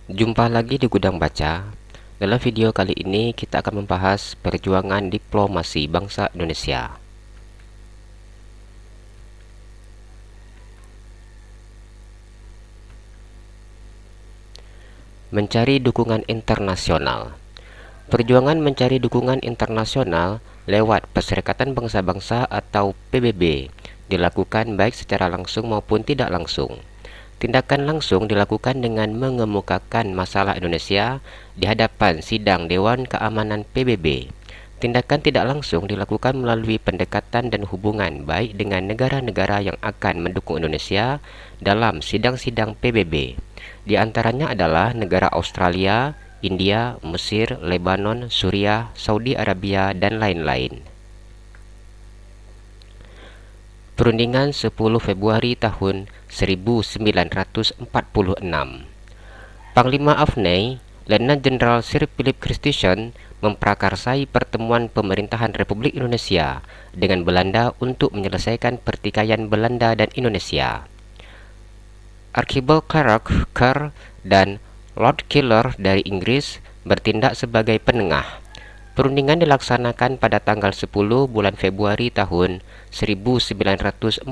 Jumpa lagi di Gudang Baca. Dalam video kali ini kita akan membahas perjuangan diplomasi bangsa Indonesia. Mencari dukungan internasional. Perjuangan mencari dukungan internasional lewat Perserikatan Bangsa-Bangsa atau PBB dilakukan baik secara langsung maupun tidak langsung. Tindakan langsung dilakukan dengan mengemukakan masalah Indonesia di hadapan sidang Dewan Keamanan PBB. Tindakan tidak langsung dilakukan melalui pendekatan dan hubungan baik dengan negara-negara yang akan mendukung Indonesia dalam sidang-sidang PBB. Di antaranya adalah negara Australia, India, Mesir, Lebanon, Suriah, Saudi Arabia, dan lain-lain. Perundingan 10 Februari tahun 1946. Panglima AFNI, Letnan Jenderal Sir Philip Christensen memprakarsai pertemuan pemerintahan Republik Indonesia dengan Belanda untuk menyelesaikan pertikaian Belanda dan Indonesia. Archibald Kerr dan Lord Keeler dari Inggris bertindak sebagai penengah. Perundingan dilaksanakan pada tanggal 10 bulan Februari tahun 1946.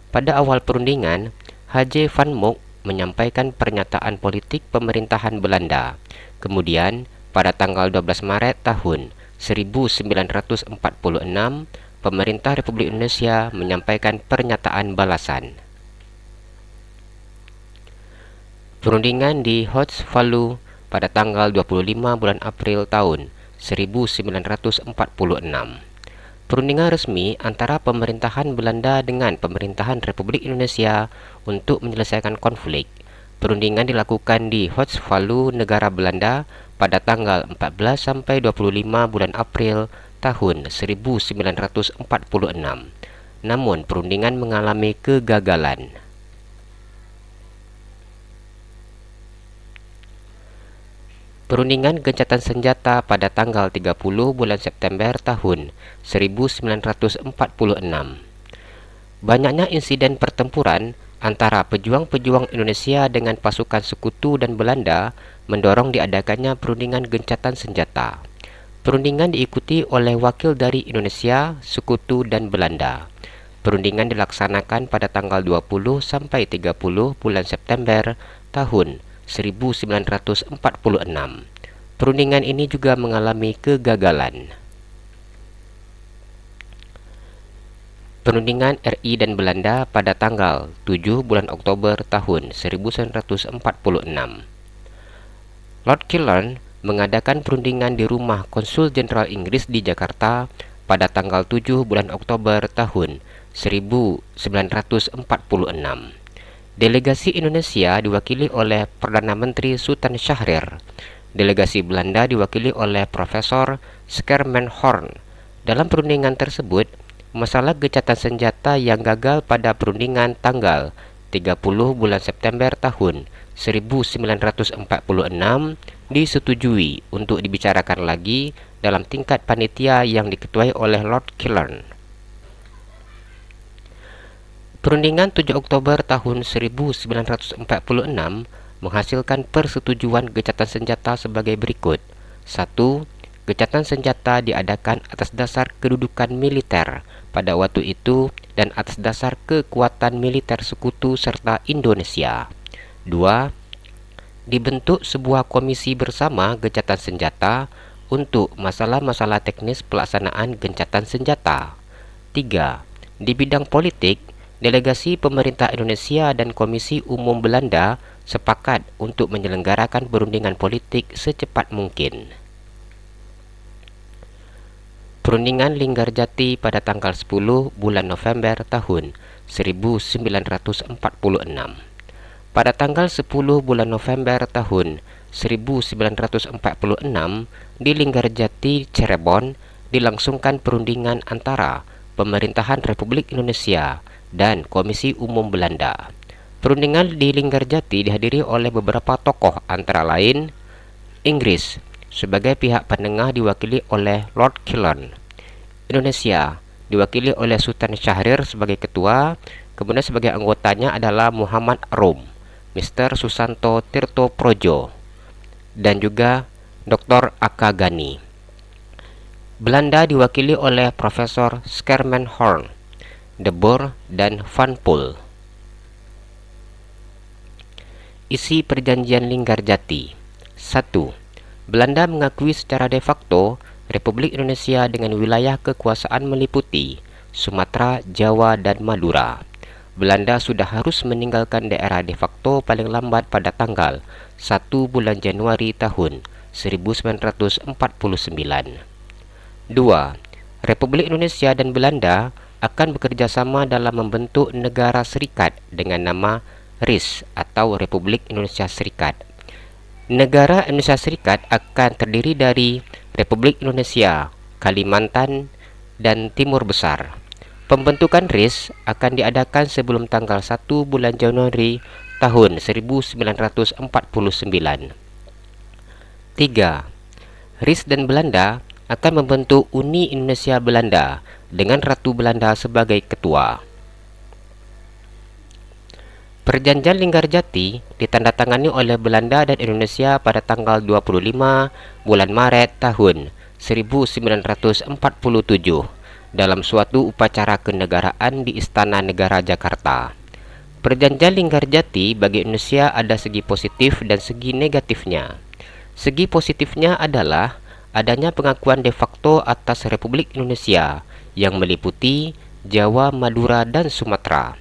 Pada awal perundingan, H.J. Van Mook menyampaikan pernyataan politik pemerintahan Belanda. Kemudian, pada tanggal 12 Maret tahun 1946, pemerintah Republik Indonesia menyampaikan pernyataan balasan. Perundingan di Hochwald pada tanggal 25 bulan April tahun 1946. Perundingan resmi antara pemerintahan Belanda dengan pemerintahan Republik Indonesia untuk menyelesaikan konflik. Perundingan dilakukan di Hochwald, negara Belanda pada tanggal 14 sampai 25 bulan April tahun 1946. Namun perundingan mengalami kegagalan. Perundingan gencatan senjata pada tanggal 30 bulan September tahun 1946. Banyaknya insiden pertempuran antara pejuang-pejuang Indonesia dengan pasukan sekutu dan Belanda mendorong diadakannya perundingan gencatan senjata. Perundingan diikuti oleh wakil dari Indonesia, sekutu, dan Belanda. Perundingan dilaksanakan pada tanggal 20 sampai 30 bulan September tahun 1946. Perundingan ini juga mengalami kegagalan. Perundingan RI dan Belanda pada tanggal 7 bulan Oktober tahun 1946. Lord Keeler mengadakan perundingan di rumah Konsul Jenderal Inggris di Jakarta pada tanggal 7 bulan Oktober tahun 1946. Delegasi Indonesia diwakili oleh Perdana Menteri Sultan Syahrir. Delegasi Belanda diwakili oleh Profesor Schermerhorn. Dalam perundingan tersebut, masalah gencatan senjata yang gagal pada perundingan tanggal 30 bulan September tahun 1946 disetujui untuk dibicarakan lagi dalam tingkat panitia yang diketuai oleh Lord Keeler. Perundingan 7 Oktober tahun 1946 menghasilkan persetujuan gencatan senjata sebagai berikut. 1. Gencatan senjata diadakan atas dasar kedudukan militer pada waktu itu dan atas dasar kekuatan militer sekutu serta Indonesia. 2. Dibentuk sebuah komisi bersama gencatan senjata untuk masalah-masalah teknis pelaksanaan gencatan senjata. 3. Di bidang politik, delegasi pemerintah Indonesia dan Komisi Umum Belanda sepakat untuk menyelenggarakan perundingan politik secepat mungkin. Perundingan Linggarjati pada tanggal 10 bulan November tahun 1946. Pada tanggal 10 bulan November tahun 1946 di Linggarjati, Cirebon, dilangsungkan perundingan antara pemerintahan Republik Indonesia dan Komisi Umum Belanda. Perundingan di Linggarjati dihadiri oleh beberapa tokoh antara lain Inggris sebagai pihak penengah diwakili oleh Lord Keeler, Indonesia diwakili oleh Sultan Syahrir sebagai ketua, kemudian sebagai anggotanya adalah Muhammad Rum, Mr. Susanto Tirtoprojo, dan juga Dr. Aka Gani. Belanda diwakili oleh Profesor Schermerhorn, De Boer, dan Van Poel. Isi Perjanjian Linggarjati. 1. Belanda mengakui secara de facto Republik Indonesia dengan wilayah kekuasaan meliputi Sumatera, Jawa, dan Madura. Belanda sudah harus meninggalkan daerah de facto paling lambat pada tanggal 1 bulan Januari tahun 1949. 2. Republik Indonesia dan Belanda akan bekerja sama dalam membentuk negara serikat dengan nama RIS atau Republik Indonesia Serikat. Negara Indonesia Serikat akan terdiri dari Republik Indonesia, Kalimantan, dan Timur Besar. Pembentukan RIS akan diadakan sebelum tanggal 1 bulan Januari tahun 1949. 3. RIS dan Belanda akan membentuk Uni Indonesia Belanda dengan Ratu Belanda sebagai ketua. Perjanjian Linggarjati ditandatangani oleh Belanda dan Indonesia pada tanggal 25 bulan Maret tahun 1947 dalam suatu upacara kenegaraan di Istana Negara Jakarta. Perjanjian Linggarjati bagi Indonesia ada segi positif dan segi negatifnya. Segi positifnya adalah adanya pengakuan de facto atas Republik Indonesia yang meliputi Jawa, Madura, dan Sumatera.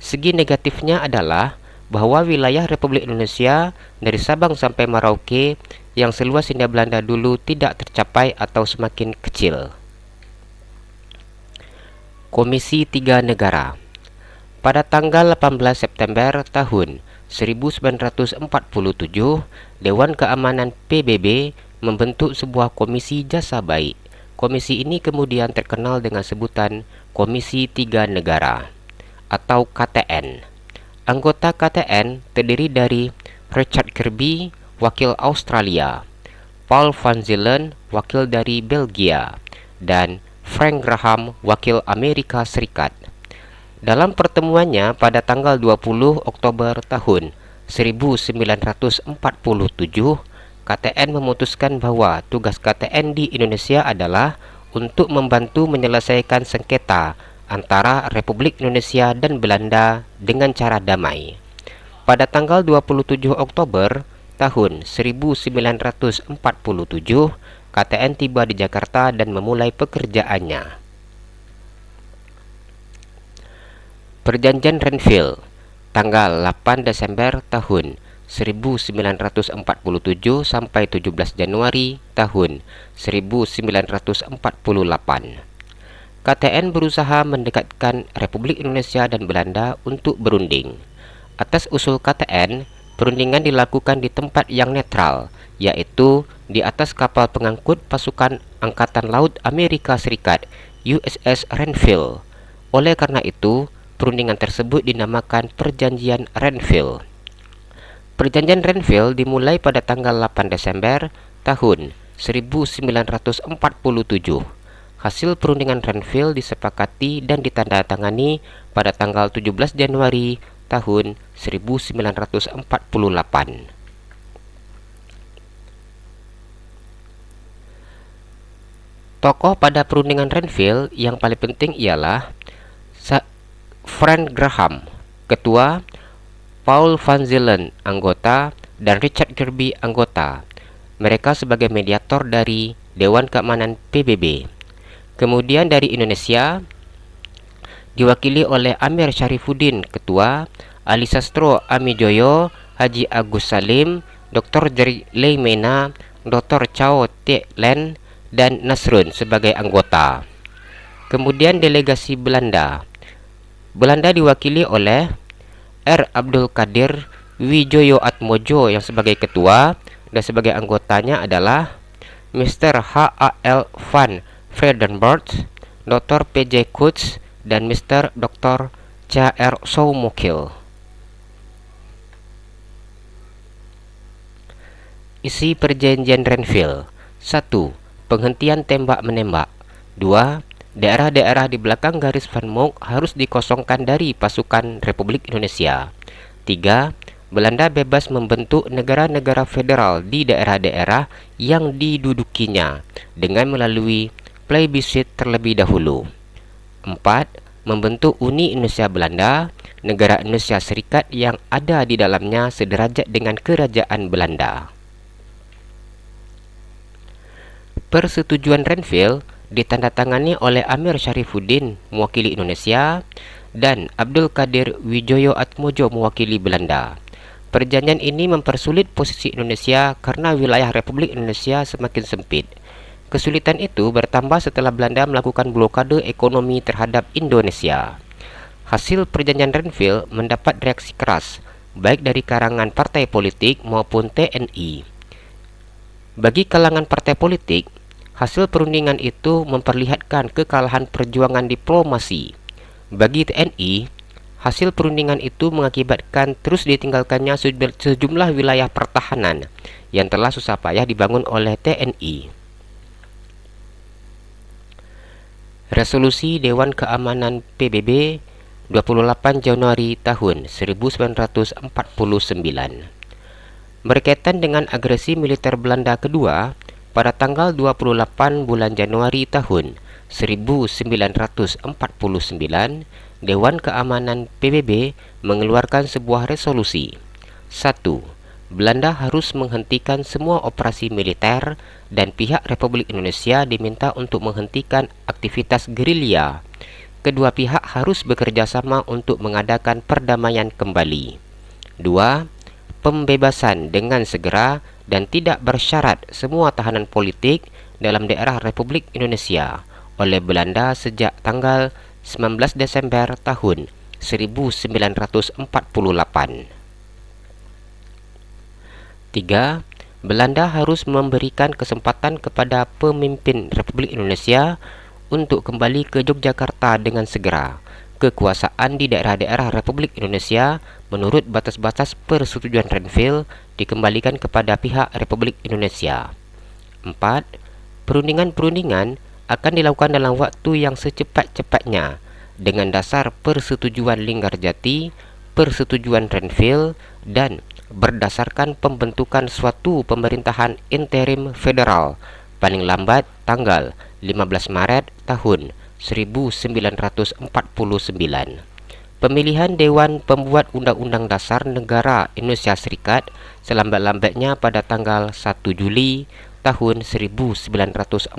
Segi negatifnya adalah bahwa wilayah Republik Indonesia dari Sabang sampai Merauke yang seluas Hindia Belanda dulu tidak tercapai atau semakin kecil. Komisi Tiga Negara. Pada tanggal 18 September tahun 1947, Dewan Keamanan PBB membentuk sebuah komisi jasa baik. Komisi ini kemudian terkenal dengan sebutan Komisi Tiga Negara atau KTN. Anggota KTN terdiri dari Richard Kirby, wakil Australia, Paul van Zelen, wakil dari Belgia, dan Frank Graham, wakil Amerika Serikat. Dalam pertemuannya pada tanggal 20 Oktober tahun 1947, KTN memutuskan bahwa tugas KTN di Indonesia adalah untuk membantu menyelesaikan sengketa antara Republik Indonesia dan Belanda dengan cara damai. Pada tanggal 27 Oktober tahun 1947, KTN tiba di Jakarta dan memulai pekerjaannya. Perjanjian Renville, tanggal 8 Desember tahun 1947 sampai 17 Januari tahun 1948. KTN berusaha mendekatkan Republik Indonesia dan Belanda untuk berunding. Atas usul KTN, perundingan dilakukan di tempat yang netral, yaitu di atas kapal pengangkut pasukan Angkatan Laut Amerika Serikat USS Renville. Oleh karena itu, perundingan tersebut dinamakan Perjanjian Renville. Perjanjian Renville dimulai pada tanggal 8 Desember tahun 1947. Hasil perundingan Renville disepakati dan ditandatangani pada tanggal 17 Januari tahun 1948. Tokoh pada perundingan Renville yang paling penting ialah Frank Graham, ketua, Paul van Zelen, anggota, dan Richard Kirby, anggota. Mereka sebagai mediator dari Dewan Keamanan PBB. Kemudian dari Indonesia diwakili oleh Amir Syarifuddin, ketua, Ali Sastro Amijoyo, Haji Agus Salim, Dr. Jerry Leimena, Dr. Chao Te Len, dan Nasrun sebagai anggota. Kemudian delegasi Belanda. Belanda diwakili oleh R. Abdul Qadir Wijoyo Atmojo yang sebagai ketua, dan sebagai anggotanya adalah Mr. H.A.L. van Vredenburg, Dr. P.J. Koets, dan Mr. Dr. C.R. Soumokil. Isi Perjanjian Renville. 1. Penghentian tembak-menembak. 2. Daerah-daerah di belakang garis Van Mook harus dikosongkan dari pasukan Republik Indonesia. 3. Belanda bebas membentuk negara-negara federal di daerah-daerah yang didudukinya dengan melalui plebiscit terlebih dahulu. 4. Membentuk Uni Indonesia Belanda, negara Indonesia Serikat yang ada di dalamnya sederajat dengan Kerajaan Belanda. Persetujuan Renville ditandatangani oleh Amir Syarifuddin mewakili Indonesia dan Abdul Qadir Wijoyo Atmojo mewakili Belanda. Perjanjian ini mempersulit posisi Indonesia karena wilayah Republik Indonesia semakin sempit. Kesulitan itu bertambah setelah Belanda melakukan blokade ekonomi terhadap Indonesia. Hasil perjanjian Renville mendapat reaksi keras, baik dari kalangan partai politik maupun TNI. Bagi kalangan partai politik, hasil perundingan itu memperlihatkan kekalahan perjuangan diplomasi. Bagi TNI, hasil perundingan itu mengakibatkan terus ditinggalkannya sejumlah wilayah pertahanan yang telah susah payah dibangun oleh TNI. Resolusi Dewan Keamanan PBB 28 Januari tahun 1949. Berkaitan dengan agresi militer Belanda kedua, pada tanggal 28 bulan Januari tahun 1949, Dewan Keamanan PBB mengeluarkan sebuah resolusi. 1. Belanda harus menghentikan semua operasi militer dan pihak Republik Indonesia diminta untuk menghentikan aktivitas gerilya. Kedua pihak harus bekerja sama untuk mengadakan perdamaian kembali. 2. Pembebasan dengan segera dan tidak bersyarat semua tahanan politik dalam daerah Republik Indonesia oleh Belanda sejak tanggal 19 Desember tahun 1948. 3. Belanda harus memberikan kesempatan kepada pemimpin Republik Indonesia untuk kembali ke Yogyakarta dengan segera. Kekuasaan di daerah-daerah Republik Indonesia menurut batas-batas persetujuan Renville dikembalikan kepada pihak Republik Indonesia. 4. Perundingan-perundingan akan dilakukan dalam waktu yang secepat-cepatnya dengan dasar persetujuan Linggarjati, persetujuan Renville, dan berdasarkan pembentukan suatu pemerintahan interim federal paling lambat tanggal 15 Maret tahun 1949. Pemilihan Dewan Pembuat Undang-Undang Dasar Negara Indonesia Serikat selambat-lambatnya pada tanggal 1 Juli tahun 1949.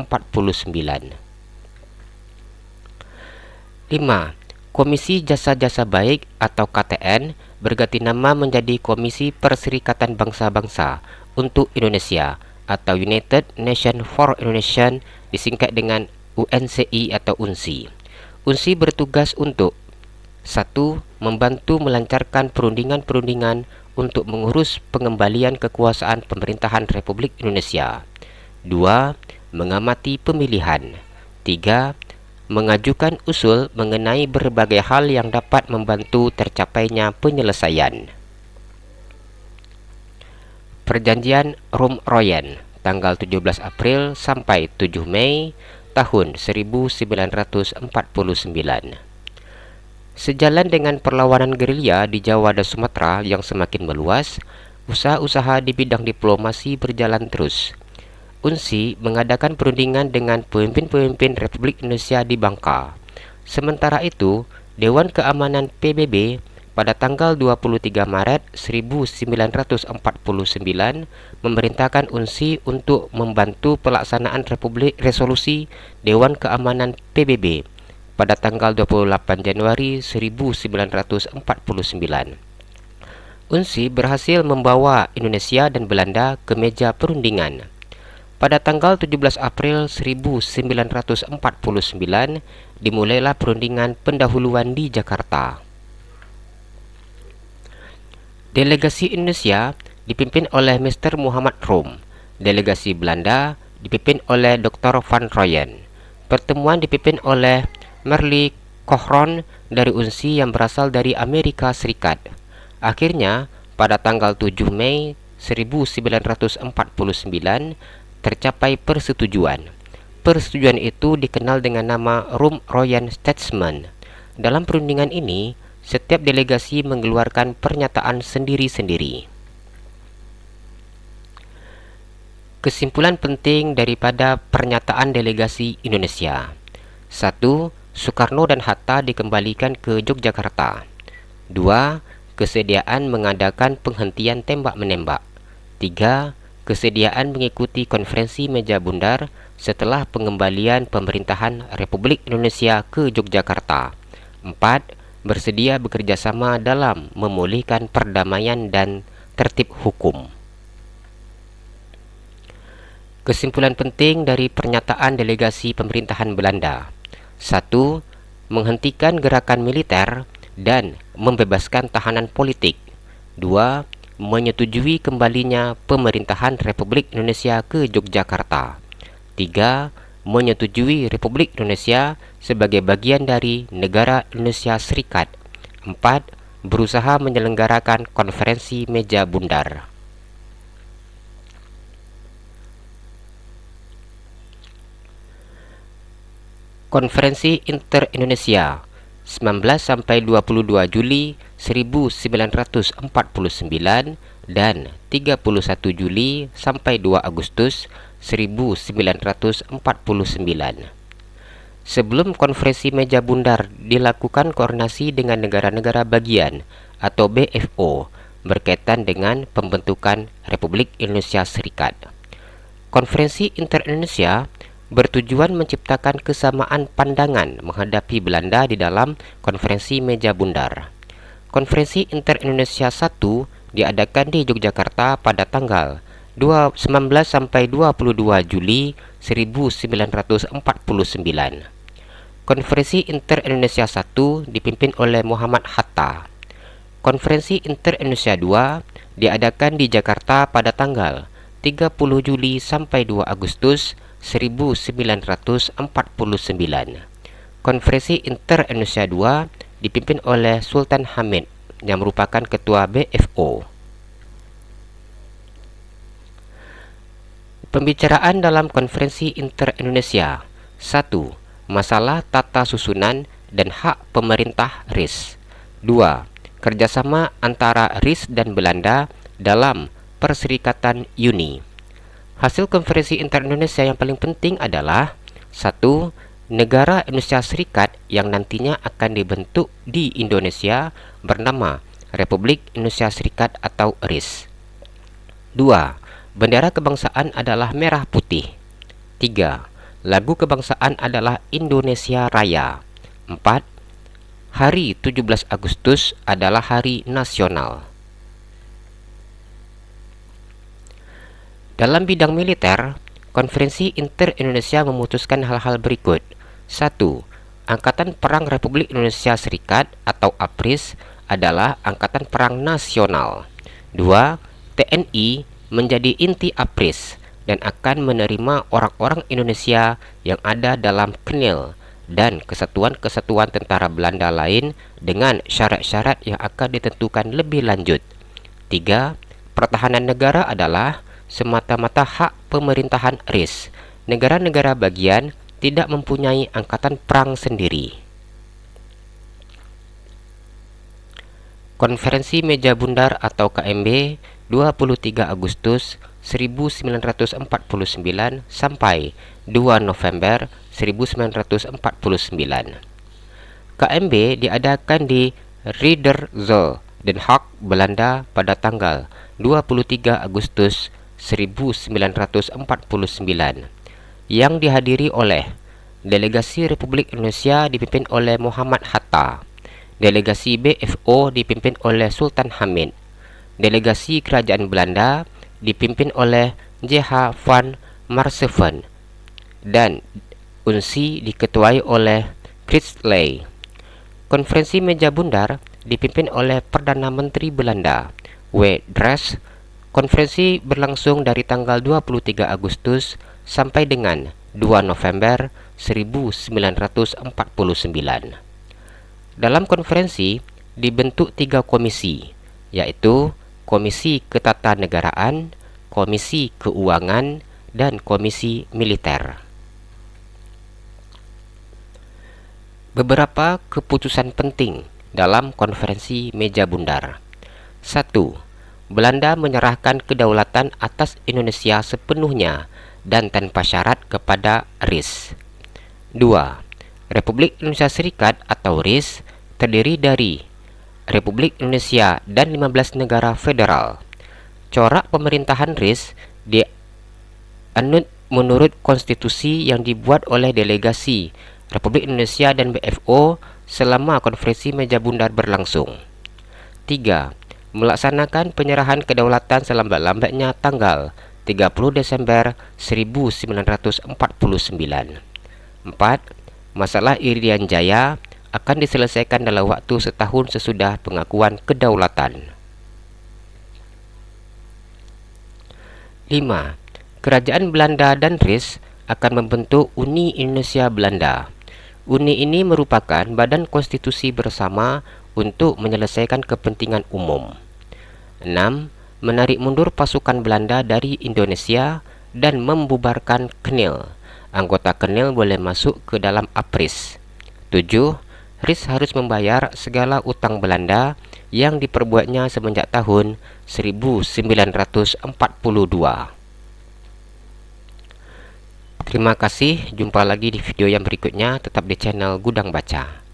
5. Komisi Jasa-Jasa Baik atau KTN berganti nama menjadi Komisi Perserikatan Bangsa-Bangsa untuk Indonesia atau United Nations for Indonesia, disingkat dengan UNCI atau UNSI. UNSI bertugas untuk 1. Membantu melancarkan perundingan-perundingan untuk mengurus pengembalian kekuasaan pemerintahan Republik Indonesia. 2. Mengamati pemilihan. 3. Mengajukan usul mengenai berbagai hal yang dapat membantu tercapainya penyelesaian. Perjanjian Rum-Royen tanggal 17 April sampai 7 Mei tahun 1949. Sejalan dengan perlawanan gerilya di Jawa dan Sumatera yang semakin meluas, usaha-usaha di bidang diplomasi berjalan terus. UNSI mengadakan perundingan dengan pemimpin-pemimpin Republik Indonesia di Bangka. Sementara itu, Dewan Keamanan PBB pada tanggal 23 Maret 1949 memerintahkan UNSI untuk membantu pelaksanaan resolusi Dewan Keamanan PBB pada tanggal 28 Januari 1949. UNSI berhasil membawa Indonesia dan Belanda ke meja perundingan. Pada tanggal 17 April 1949 dimulailah perundingan pendahuluan di Jakarta. Delegasi Indonesia dipimpin oleh Mr. Muhammad Rum. Delegasi Belanda dipimpin oleh Dr. Van Rooyen. Pertemuan dipimpin oleh Merle Cochran dari UNSI yang berasal dari Amerika Serikat. Akhirnya, pada tanggal 7 Mei 1949 tercapai persetujuan. Persetujuan itu dikenal dengan nama Rum-Royen Statement. Dalam perundingan ini, Setiap delegasi mengeluarkan pernyataan sendiri-sendiri. Kesimpulan penting daripada pernyataan delegasi Indonesia. 1. Soekarno dan Hatta dikembalikan ke Yogyakarta. 2. Kesediaan mengadakan penghentian tembak-menembak. 3. Kesediaan mengikuti konferensi meja bundar setelah pengembalian pemerintahan Republik Indonesia ke Yogyakarta. 4. Bersedia bekerjasama dalam memulihkan perdamaian dan tertib hukum. Kesimpulan penting dari pernyataan delegasi pemerintahan Belanda. 1. Menghentikan gerakan militer dan membebaskan tahanan politik. 2. Menyetujui kembalinya pemerintahan Republik Indonesia ke Yogyakarta. 3. Menyetujui Republik Indonesia sebagai bagian dari negara Indonesia Serikat. 4. Berusaha menyelenggarakan konferensi meja bundar. Konferensi Inter-Indonesia 19-22 Juli 1949 dan 31 Juli sampai 2 Agustus 1949. Sebelum konferensi meja bundar dilakukan koordinasi dengan negara-negara bagian atau BFO berkaitan dengan pembentukan Republik Indonesia Serikat. Konferensi Inter-Indonesia bertujuan menciptakan kesamaan pandangan menghadapi Belanda di dalam konferensi meja bundar. Konferensi Inter-Indonesia 1 diadakan di Yogyakarta pada tanggal 19-22 Juli 1949. Konferensi Inter-Indonesia 1 dipimpin oleh Muhammad Hatta. Konferensi Inter-Indonesia 2 diadakan di Jakarta pada tanggal 30 Juli sampai 2 Agustus 1949. Konferensi Inter-Indonesia 2 dipimpin oleh Sultan Hamid yang merupakan ketua BFO. Pembicaraan dalam Konferensi Inter-Indonesia. 1. Masalah tata susunan dan hak pemerintah RIS. 2. Kerjasama antara RIS dan Belanda dalam Perserikatan Uni. Hasil konferensi Inter-Indonesia yang paling penting adalah 1. Negara Indonesia Serikat yang nantinya akan dibentuk di Indonesia bernama Republik Indonesia Serikat atau RIS. 2. Bendera kebangsaan adalah merah putih. 3. Lagu kebangsaan adalah Indonesia Raya. 4. Hari 17 Agustus adalah hari nasional. Dalam bidang militer, Konferensi Inter-Indonesia memutuskan hal-hal berikut. 1. Angkatan Perang Republik Indonesia Serikat atau APRIS adalah Angkatan Perang Nasional. 2. TNI menjadi inti APRIS dan akan menerima orang-orang Indonesia yang ada dalam KNIL dan kesatuan-kesatuan tentara Belanda lain dengan syarat-syarat yang akan ditentukan lebih lanjut. 3. Pertahanan negara adalah semata-mata hak pemerintahan RIS. Negara-negara bagian tidak mempunyai angkatan perang sendiri. Konferensi Meja Bundar atau KMB 23 Agustus 1949 sampai 2 November 1949. KMB diadakan di Riederzool, Den Haag, Belanda pada tanggal 23 Agustus 1949 yang dihadiri oleh delegasi Republik Indonesia dipimpin oleh Muhammad Hatta, delegasi BFO dipimpin oleh Sultan Hamid, delegasi Kerajaan Belanda dipimpin oleh J.H. van Marshoven, dan UNSI diketuai oleh Christley. Konferensi Meja Bundar dipimpin oleh Perdana Menteri Belanda, W. Dres. Konferensi berlangsung dari tanggal 23 Agustus sampai dengan 2 November 1949. Dalam konferensi dibentuk 3 komisi, yaitu Komisi Ketatanegaraan, Komisi Keuangan, dan Komisi Militer. Beberapa keputusan penting dalam konferensi meja bundar. 1. Belanda menyerahkan kedaulatan atas Indonesia sepenuhnya dan tanpa syarat kepada RIS. 2. Republik Indonesia Serikat atau RIS terdiri dari Republik Indonesia dan 15 negara federal. Corak pemerintahan RIS dianut menurut konstitusi yang dibuat oleh delegasi Republik Indonesia dan BFO selama konferensi meja bundar berlangsung. 3. Melaksanakan penyerahan kedaulatan selambat-lambatnya tanggal 30 Desember 1949. 4. Masalah Irian Jaya akan diselesaikan dalam waktu setahun sesudah pengakuan kedaulatan. 5. Kerajaan Belanda dan RIS akan membentuk Uni Indonesia Belanda. Uni ini merupakan badan konstitusi bersama untuk menyelesaikan kepentingan umum. 6. Menarik mundur pasukan Belanda dari Indonesia dan membubarkan KNIL. Anggota KNIL boleh masuk ke dalam APRIS. 7. RIS harus membayar segala utang Belanda yang diperbuatnya semenjak tahun 1942. Terima kasih, jumpa lagi di video yang berikutnya. Tetap di channel Gudang Baca.